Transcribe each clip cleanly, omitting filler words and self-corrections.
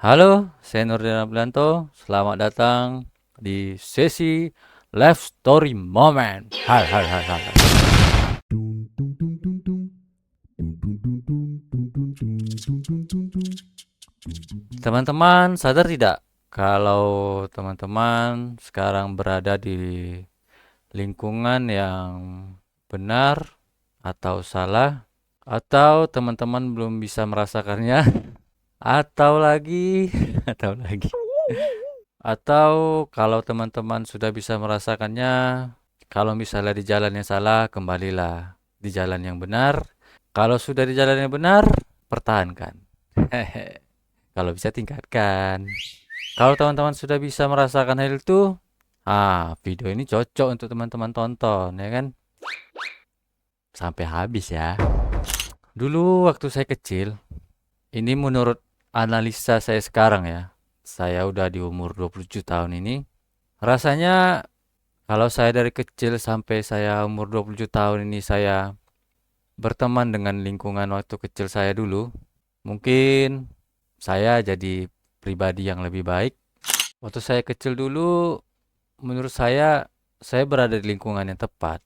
Halo, saya Nurdin Ablanto. Selamat datang di sesi Live Story Moment. Hai, hai, hai, hai. Teman-teman, sadar tidak kalau teman-teman sekarang berada di lingkungan yang benar atau salah, atau teman-teman belum bisa merasakannya, atau lagi, atau lagi. Atau kalau teman-teman sudah bisa merasakannya, kalau misalnya di jalan yang salah, kembalilah di jalan yang benar. Kalau sudah di jalan yang benar, pertahankan. Kalau bisa tingkatkan. Kalau teman-teman sudah bisa merasakan hal itu, video ini cocok untuk teman-teman tonton, ya kan? Sampai habis ya. Dulu waktu saya kecil, ini menurut analisa saya sekarang ya. Saya udah di umur 27 tahun ini. Rasanya kalau saya dari kecil sampai saya umur 27 tahun ini saya berteman dengan lingkungan waktu kecil saya dulu, mungkin saya jadi pribadi yang lebih baik. Waktu saya kecil dulu, menurut saya berada di lingkungan yang tepat.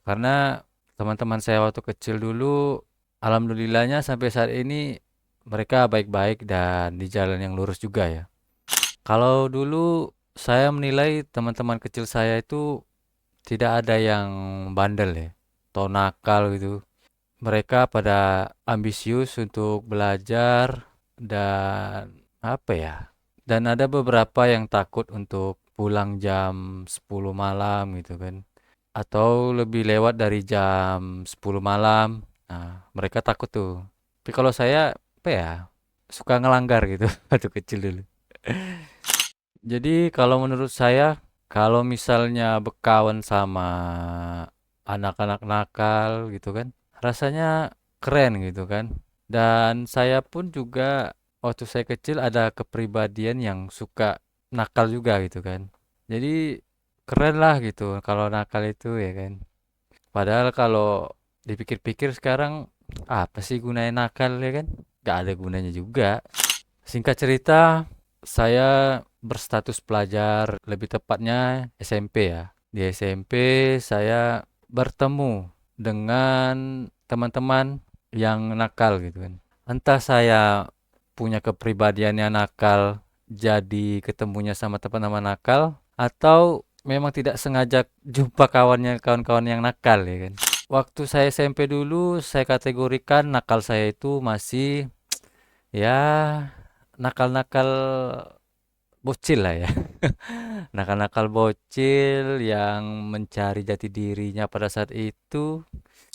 Karena teman-teman saya waktu kecil dulu, alhamdulillahnya sampai saat ini mereka baik-baik dan di jalan yang lurus juga ya. Kalau dulu saya menilai teman-teman kecil saya itu tidak ada yang bandel ya, atau nakal gitu. Mereka pada ambisius untuk belajar dan apa ya? Dan ada beberapa yang takut untuk pulang jam 10 malam gitu kan. Atau lebih lewat dari jam 10 malam. Nah, mereka takut tuh. Tapi kalau saya apa ya? Suka ngelanggar gitu waktu kecil dulu. Jadi kalau menurut saya, kalau misalnya berkawan sama anak-anak nakal gitu kan, rasanya keren gitu kan. Dan saya pun juga waktu saya kecil ada kepribadian yang suka nakal juga gitu kan. Jadi keren lah gitu kalau nakal itu ya kan. Padahal kalau dipikir-pikir sekarang apa sih gunanya nakal ya kan? Gak ada gunanya juga. Singkat cerita, saya berstatus pelajar, lebih tepatnya SMP ya. Di SMP saya bertemu dengan teman-teman yang nakal gitu kan. Entah saya punya kepribadian yang nakal, jadi ketemunya sama teman-teman nakal, atau memang tidak sengaja jumpa kawan-kawan yang nakal ya kan. Waktu saya SMP dulu, saya kategorikan nakal saya itu masih ya nakal-nakal bocil lah ya. Nakal-nakal bocil yang mencari jati dirinya pada saat itu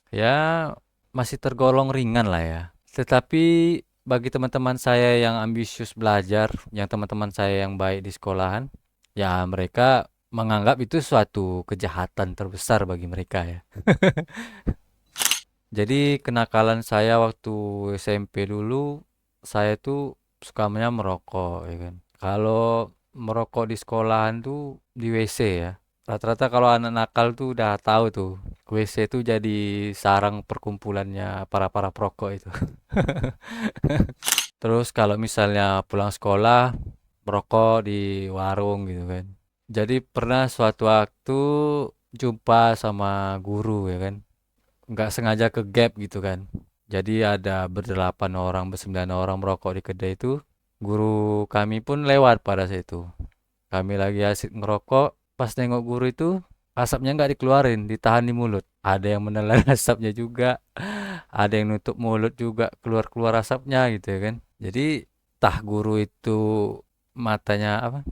ya masih tergolong ringan lah ya. Tetapi bagi teman-teman saya yang ambisius belajar, yang teman-teman saya yang baik di sekolahan, ya mereka menganggap itu suatu kejahatan terbesar bagi mereka ya. Jadi kenakalan saya waktu SMP dulu, saya tuh sukanya merokok ya kan. Kalau merokok di sekolahan tuh di WC ya. Rata-rata kalau anak nakal tuh udah tahu tuh. WC tuh jadi sarang perkumpulannya para-para perokok itu. Terus kalau misalnya pulang sekolah, merokok di warung gitu kan. Jadi pernah suatu waktu jumpa sama guru ya kan. Nggak sengaja ke gap gitu kan. Jadi ada berdelapan orang, bersembilan orang merokok di kedai itu. Guru kami pun lewat pada saat itu. Kami lagi asik ngerokok, pas nengok guru itu, asapnya nggak dikeluarin, ditahan di mulut. Ada yang menelan asapnya juga, ada yang nutup mulut juga, keluar-keluar asapnya gitu ya kan. Jadi, tah guru itu matanya apa?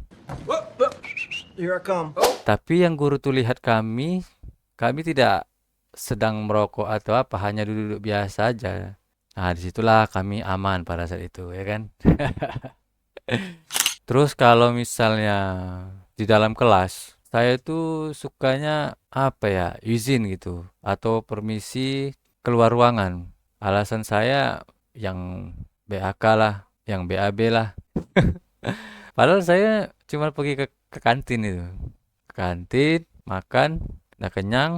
Here I come. Tapi yang guru tuh lihat kami tidak sedang merokok atau apa, hanya duduk-duduk biasa aja. Nah, disitulah kami aman pada saat itu, ya kan? Terus kalau misalnya di dalam kelas, saya itu sukanya apa ya, izin gitu, atau permisi keluar ruangan. Alasan saya yang BAK lah, yang BAB lah. Padahal saya cuma pergi ke kantin itu. Ke kantin, makan, udah kenyang,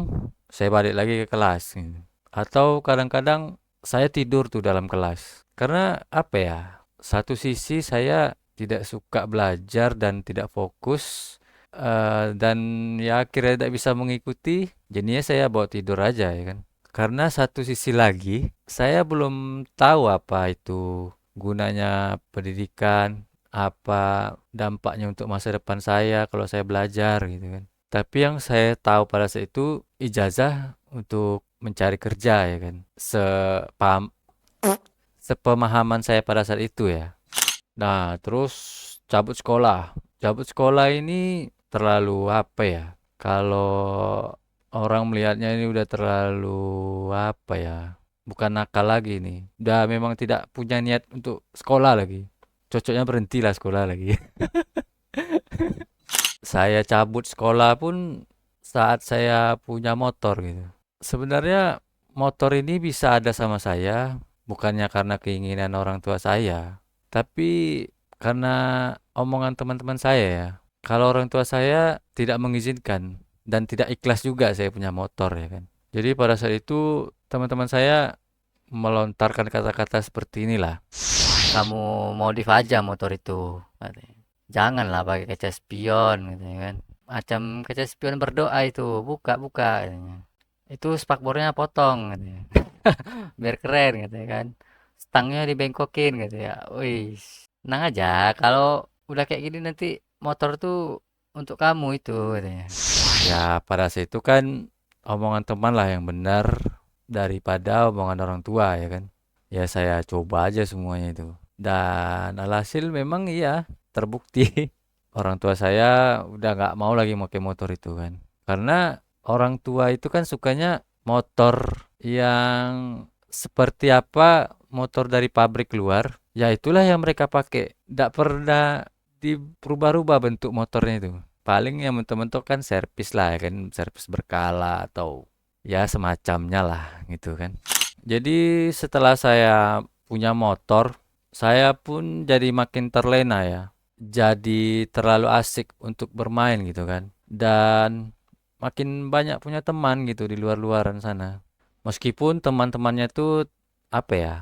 saya balik lagi ke kelas gitu. Atau kadang-kadang saya tidur tuh dalam kelas. Karena apa ya? Satu sisi saya tidak suka belajar dan tidak fokus, dan ya akhirnya tidak bisa mengikuti, jadinya saya bawa tidur aja ya kan. Karena satu sisi lagi, saya belum tahu apa itu gunanya pendidikan, apa dampaknya untuk masa depan saya kalau saya belajar gitu kan. Tapi yang saya tahu pada saat itu ijazah untuk mencari kerja ya kan. Sepemahaman saya pada saat itu ya. Nah, terus cabut sekolah. Cabut sekolah ini terlalu apa ya? Kalau orang melihatnya ini udah terlalu apa ya? Bukan nakal lagi nih. Udah memang tidak punya niat untuk sekolah lagi. Cocoknya berhentilah sekolah lagi. Saya cabut sekolah pun saat saya punya motor gitu. Sebenarnya motor ini bisa ada sama saya bukannya karena keinginan orang tua saya, tapi karena omongan teman-teman saya ya. Kalau orang tua saya tidak mengizinkan dan tidak ikhlas juga saya punya motor ya kan. Jadi pada saat itu teman-teman saya melontarkan kata-kata seperti inilah. Kamu modif aja motor itu, katanya. Janganlah pakai kaca spion, katanya kan. Macam kaca spion berdoa itu, buka buka, katanya. Itu spakbornya potong, katanya. Biar keren, katanya kan. Stangnya dibengkokin, katanya. Wih, tenang aja. Kalau udah kayak gini nanti motor tuh untuk kamu itu, katanya. Ya pada saat itu kan omongan teman lah yang benar daripada omongan orang tua ya kan. Ya saya coba aja semuanya itu. Dan alhasil memang iya terbukti. Orang tua saya udah nggak mau lagi pakai motor itu kan. Karena orang tua itu kan sukanya motor yang seperti apa motor dari pabrik keluar. Ya itulah yang mereka pakai. Nggak pernah diperubah-ubah bentuk motornya itu. Paling yang mentok-mentok kan servis lah ya kan. Servis berkala atau ya semacamnya lah gitu kan. Jadi setelah saya punya motor, saya pun jadi makin terlena ya. Jadi terlalu asik untuk bermain gitu kan. Dan makin banyak punya teman gitu di luar-luaran sana. Meskipun teman-temannya tuh apa ya,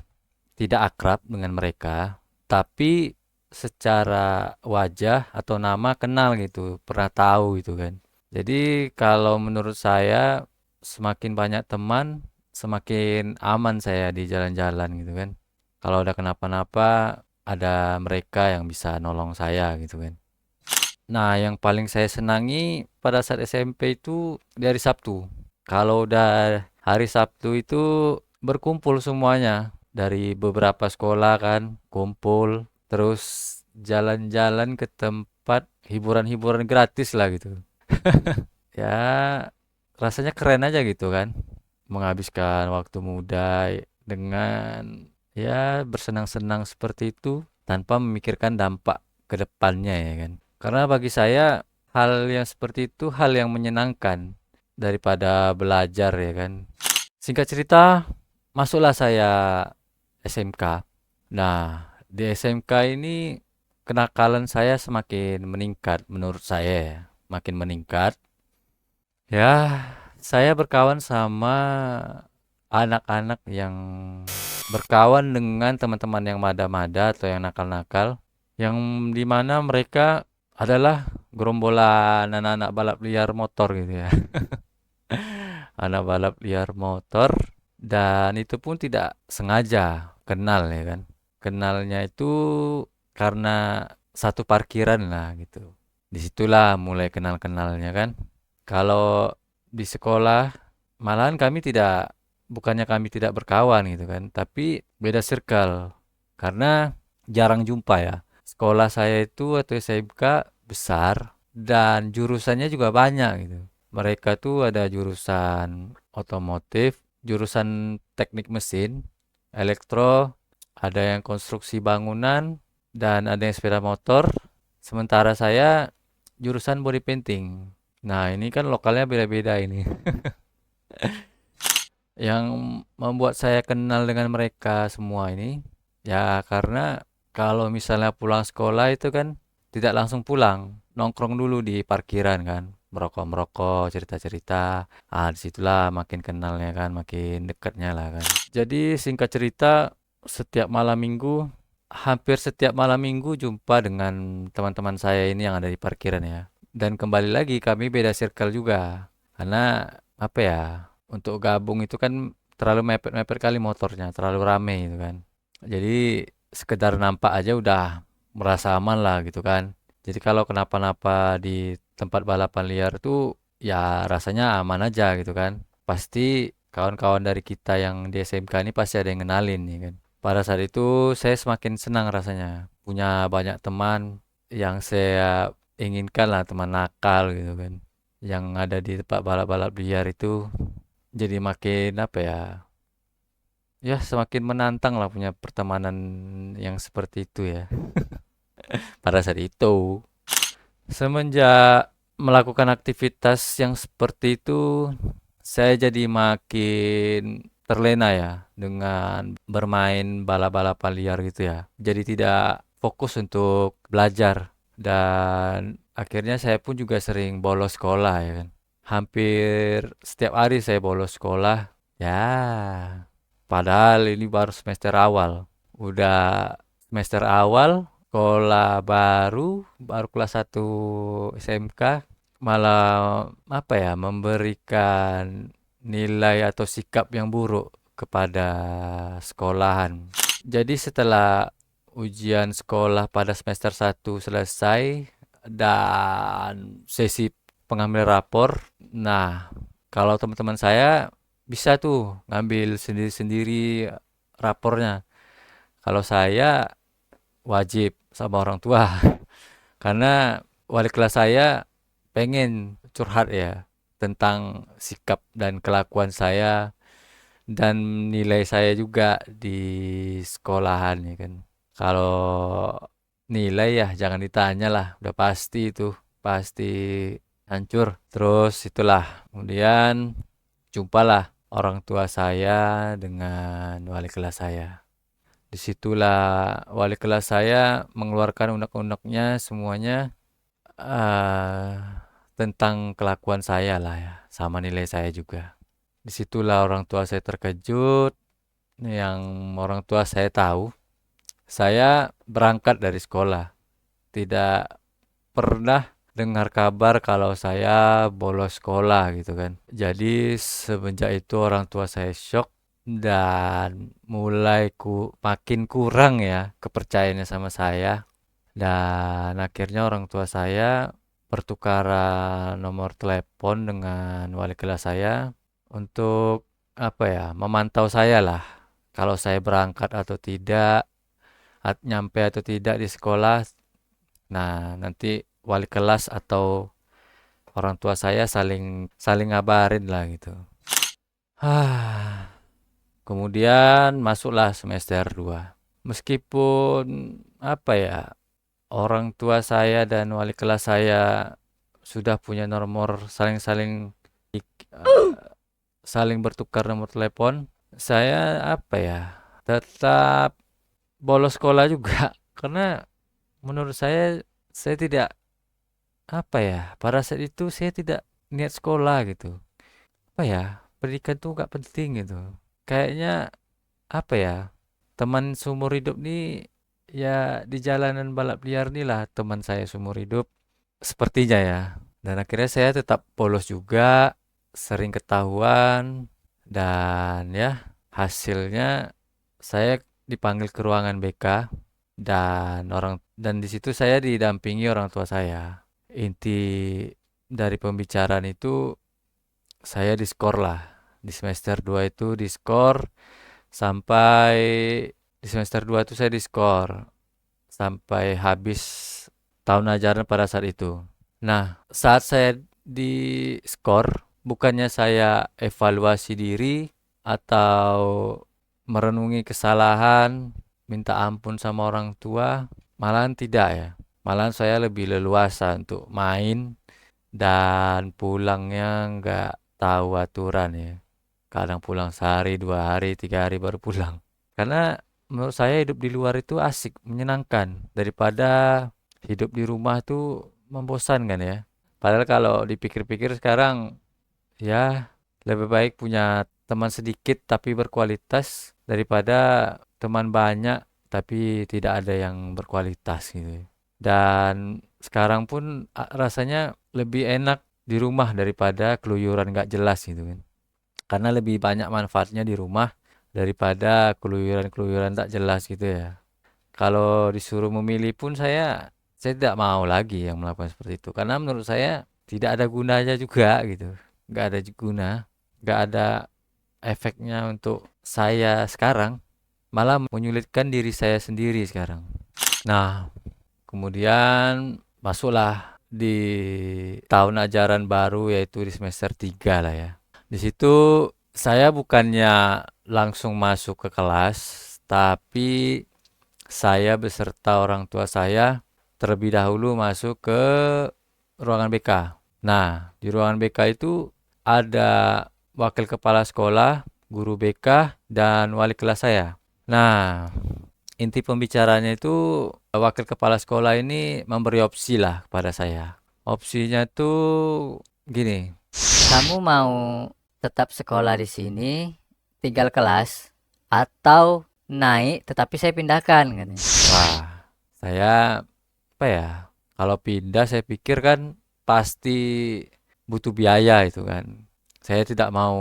tidak akrab dengan mereka, tapi secara wajah atau nama kenal gitu, pernah tahu gitu kan. Jadi kalau menurut saya semakin banyak teman, semakin aman saya di jalan-jalan gitu kan. Kalau ada kenapa-napa, ada mereka yang bisa nolong saya gitu kan. Nah, yang paling saya senangi pada saat SMP itu di hari Sabtu. Kalau udah hari Sabtu itu berkumpul semuanya dari beberapa sekolah kan, kumpul, terus jalan-jalan ke tempat hiburan-hiburan gratis lah gitu. Ya, rasanya keren aja gitu kan. Menghabiskan waktu muda dengan ya bersenang-senang seperti itu tanpa memikirkan dampak ke depannya ya kan. Karena bagi saya hal yang seperti itu hal yang menyenangkan daripada belajar ya kan. Singkat cerita, masuklah saya SMK. Nah, di SMK ini kenakalan saya semakin meningkat menurut saya ya. Makin meningkat. Ya, saya berkawan sama anak-anak yang berkawan dengan teman-teman yang mada-mada atau yang nakal-nakal, yang dimana mereka adalah gerombolan anak-anak balap liar motor gitu ya. Anak balap liar motor dan itu pun tidak sengaja kenal ya kan. Kenalnya itu karena satu parkiran lah gitu. Disitulah mulai kenal-kenalnya kan. Kalau di sekolah malahan kami tidak bukannya kami tidak berkawan gitu kan, tapi beda circle. Karena jarang jumpa ya. Sekolah saya itu atau SMK besar dan jurusannya juga banyak gitu. Mereka tuh ada jurusan otomotif, jurusan teknik mesin, elektro, ada yang konstruksi bangunan, dan ada yang sepeda motor. Sementara saya jurusan body painting. Nah, ini kan lokalnya beda-beda ini. Yang membuat saya kenal dengan mereka semua ini, ya karena kalau misalnya pulang sekolah itu kan tidak langsung pulang, nongkrong dulu di parkiran kan, merokok-merokok, cerita-cerita. Ah, disitulah makin kenalnya kan, makin dekatnya lah kan. Jadi singkat cerita, setiap malam minggu hampir setiap malam minggu jumpa dengan teman-teman saya ini yang ada di parkiran ya. Dan kembali lagi kami beda circle juga. Karena apa ya, untuk gabung itu kan terlalu mepet-mepet kali motornya, terlalu rame gitu kan. Jadi sekedar nampak aja udah merasa aman lah gitu kan. Jadi kalau kenapa-napa di tempat balapan liar tuh ya rasanya aman aja gitu kan. Pasti kawan-kawan dari kita yang di SMK ini pasti ada yang kenalin nih kan. Pada saat itu saya semakin senang rasanya punya banyak teman yang saya inginkan lah, teman nakal gitu kan. Yang ada di tempat balap-balap liar itu jadi makin apa ya? Ya semakin menantang lah punya pertemanan yang seperti itu ya. Pada saat itu semenjak melakukan aktivitas yang seperti itu, saya jadi makin terlena ya dengan bermain balap-balapan liar gitu ya. Jadi tidak fokus untuk belajar dan akhirnya saya pun juga sering bolos sekolah ya kan. Hampir setiap hari saya bolos sekolah. Ya, padahal ini baru semester awal. Udah semester awal sekolah baru kelas 1 SMK malah apa ya memberikan nilai atau sikap yang buruk kepada sekolahan. Jadi setelah ujian sekolah pada semester 1 selesai dan sesi pengambil rapor, nah kalau teman-teman saya bisa tuh ngambil sendiri-sendiri rapornya. Kalau saya wajib sama orang tua karena wali kelas saya pengen curhat ya tentang sikap dan kelakuan saya dan nilai saya juga di sekolahan ya kan. Kalau nilai ya jangan ditanya lah, udah pasti itu, pasti hancur. Terus itulah, kemudian jumpalah orang tua saya dengan wali kelas saya. Disitulah wali kelas saya mengeluarkan unek-uneknya semuanya eh tentang kelakuan saya lah ya, sama nilai saya juga. Disitulah orang tua saya terkejut, yang orang tua saya tahu saya berangkat dari sekolah. Tidak pernah dengar kabar kalau saya bolos sekolah gitu kan. Jadi semenjak itu orang tua saya shock dan mulai makin kurang ya kepercayaannya sama saya. Dan akhirnya orang tua saya pertukaran nomor telepon dengan wali kelas saya untuk apa ya, memantau saya lah. Kalau saya berangkat atau tidak, nyampe atau tidak di sekolah. Nah, nanti wali kelas atau orang tua saya saling saling ngabarin lah gitu. Kemudian masuklah semester 2. Meskipun apa ya, orang tua saya dan wali kelas saya sudah punya nomor saling-saling saling bertukar nomor telepon, saya apa ya, tetap bolos sekolah juga karena menurut saya tidak apa ya, pada saat itu saya tidak niat sekolah gitu. Apa ya, pendidikan tuh gak penting gitu. Kayaknya apa ya, teman seumur hidup nih ya di jalanan balap liar nih lah teman saya seumur hidup sepertinya ya. Dan akhirnya saya tetap bolos juga, sering ketahuan dan ya hasilnya saya dipanggil ke ruangan BK dan di situ saya didampingi orang tua saya. Inti dari pembicaraan itu saya diskor lah. Di semester 2 itu diskor sampai di semester 2 itu saya diskor sampai habis tahun ajaran pada saat itu. Nah, saat saya diskor, bukannya saya evaluasi diri atau merenungi kesalahan, minta ampun sama orang tua, malahan tidak ya. Malahan saya lebih leluasa untuk main dan pulangnya nggak tahu aturan ya. Kadang pulang sehari, 2 hari, 3 hari baru pulang. Karena menurut saya hidup di luar itu asik, menyenangkan daripada hidup di rumah tuh membosankan ya. Padahal kalau dipikir-pikir sekarang ya lebih baik punya teman sedikit tapi berkualitas daripada teman banyak tapi tidak ada yang berkualitas gitu. Dan sekarang pun rasanya lebih enak di rumah daripada keluyuran nggak jelas gitu kan. Karena lebih banyak manfaatnya di rumah daripada keluyuran-keluyuran tak jelas gitu ya. Kalau disuruh memilih pun saya tidak mau lagi yang melakukan seperti itu. Karena menurut saya tidak ada gunanya juga gitu. Nggak ada guna, nggak ada efeknya untuk saya sekarang. Malah menyulitkan diri saya sendiri sekarang. Nah, kemudian masuklah di tahun ajaran baru yaitu di semester 3 lah ya. Di situ saya bukannya langsung masuk ke kelas, tapi saya beserta orang tua saya terlebih dahulu masuk ke ruangan BK. Nah, di ruangan BK itu ada wakil kepala sekolah, guru BK, dan wali kelas saya. Nah, inti pembicaranya itu wakil kepala sekolah ini memberi opsi lah kepada saya. Opsinya tuh gini. Kamu mau tetap sekolah di sini, tinggal kelas, atau naik tetapi saya pindahkan katanya. Wah, saya apa ya? Kalau pindah saya pikir kan pasti butuh biaya itu kan. Saya tidak mau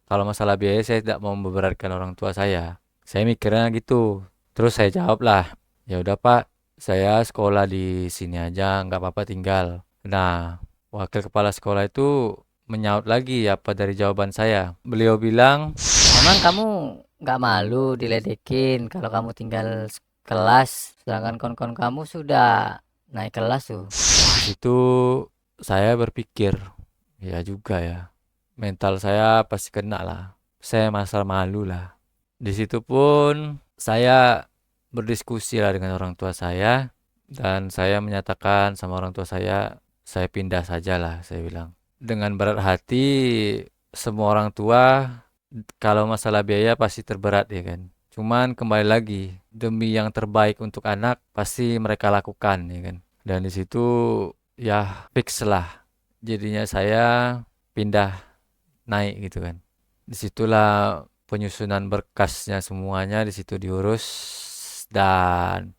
kalau masalah biaya saya tidak mau memberatkan orang tua saya. Saya mikirnya gitu. Terus saya jawab lah, ya udah Pak, saya sekolah di sini aja, nggak apa-apa tinggal. Nah, wakil kepala sekolah itu menyaut lagi apa dari jawaban saya. Beliau bilang, Emang kamu nggak malu diledekin kalau kamu tinggal kelas, sedangkan kon-kon kamu sudah naik kelas tuh. di situ saya berpikir, ya juga ya. Mental saya pasti kena lah. Saya masalah malu lah. Di situ pun saya berdiskusi lah dengan orang tua saya dan saya menyatakan sama orang tua saya pindah sajalah, saya bilang. Dengan berat hati, semua orang tua kalau masalah biaya pasti terberat ya kan. Cuman kembali lagi, demi yang terbaik untuk anak pasti mereka lakukan ya kan. Dan di situ ya fix lah. Jadinya saya pindah naik gitu kan. Disitulah penyusunan berkasnya semuanya di situ diurus dan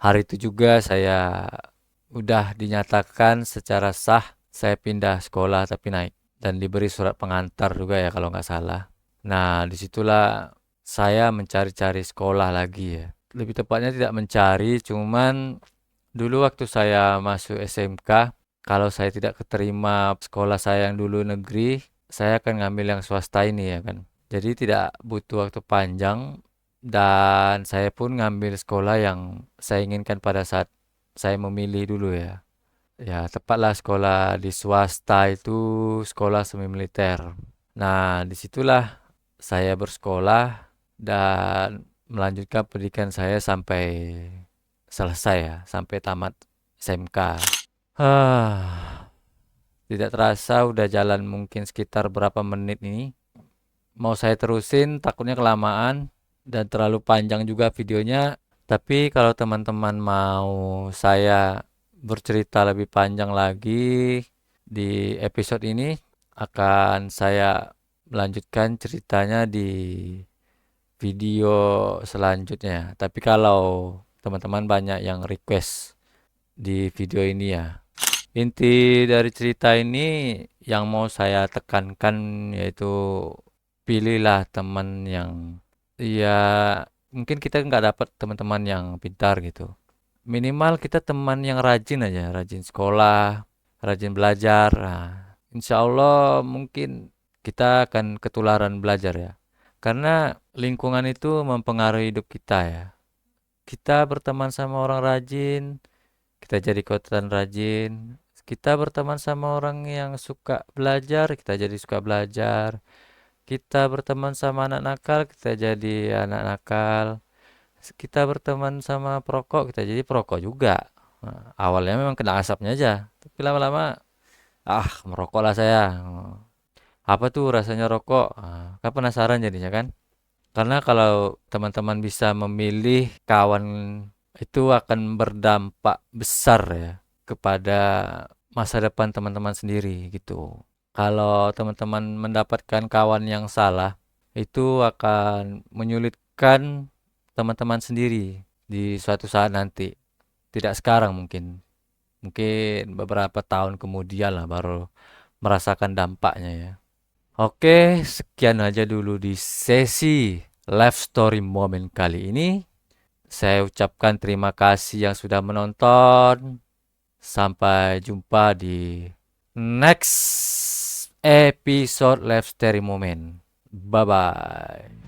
hari itu juga saya udah dinyatakan secara sah saya pindah sekolah tapi naik dan diberi surat pengantar juga ya kalau nggak salah. Nah disitulah saya mencari-cari sekolah lagi ya. Lebih tepatnya tidak mencari, cuman dulu waktu saya masuk SMK, kalau saya tidak keterima sekolah saya yang dulu negeri, saya akan ngambil yang swasta ini ya kan. Jadi tidak butuh waktu panjang dan saya pun ngambil sekolah yang saya inginkan pada saat saya memilih dulu ya. Ya, tepatlah sekolah di swasta itu sekolah semi militer. Nah, disitulah saya bersekolah dan melanjutkan pendidikan saya sampai selesai ya, sampai tamat SMK. Tidak terasa udah jalan mungkin sekitar berapa menit ini. Mau saya terusin takutnya kelamaan dan terlalu panjang juga videonya. Tapi kalau teman-teman mau saya bercerita lebih panjang lagi di episode ini, akan saya melanjutkan ceritanya di video selanjutnya. Tapi kalau teman-teman banyak yang request di video ini ya. Inti dari cerita ini yang mau saya tekankan yaitu pilihlah teman yang ya mungkin kita nggak dapat teman-teman yang pintar gitu. Minimal kita teman yang rajin aja, rajin sekolah, rajin belajar. Nah, insya Allah mungkin kita akan ketularan belajar ya. Karena lingkungan itu mempengaruhi hidup kita ya. Kita berteman sama orang rajin, kita jadi ikutan rajin. Kita berteman sama orang yang suka belajar, kita jadi suka belajar. Kita berteman sama anak nakal, kita jadi anak nakal. Kita berteman sama perokok, kita jadi perokok juga. Nah, awalnya memang kena asapnya aja, tapi lama-lama, merokok lah saya. Apa tuh rasanya rokok? Kan penasaran jadinya kan? Karena kalau teman-teman bisa memilih kawan itu akan berdampak besar ya kepada masa depan teman-teman sendiri gitu. Kalau teman-teman mendapatkan kawan yang salah, itu akan menyulitkan teman-teman sendiri. di suatu saat nanti. Tidak sekarang mungkin. Mungkin beberapa tahun kemudian lah baru merasakan dampaknya ya. Oke, sekian aja dulu di sesi live story moment kali ini. Saya ucapkan terima kasih yang sudah menonton. Sampai jumpa di next episode live story moment. Bye bye.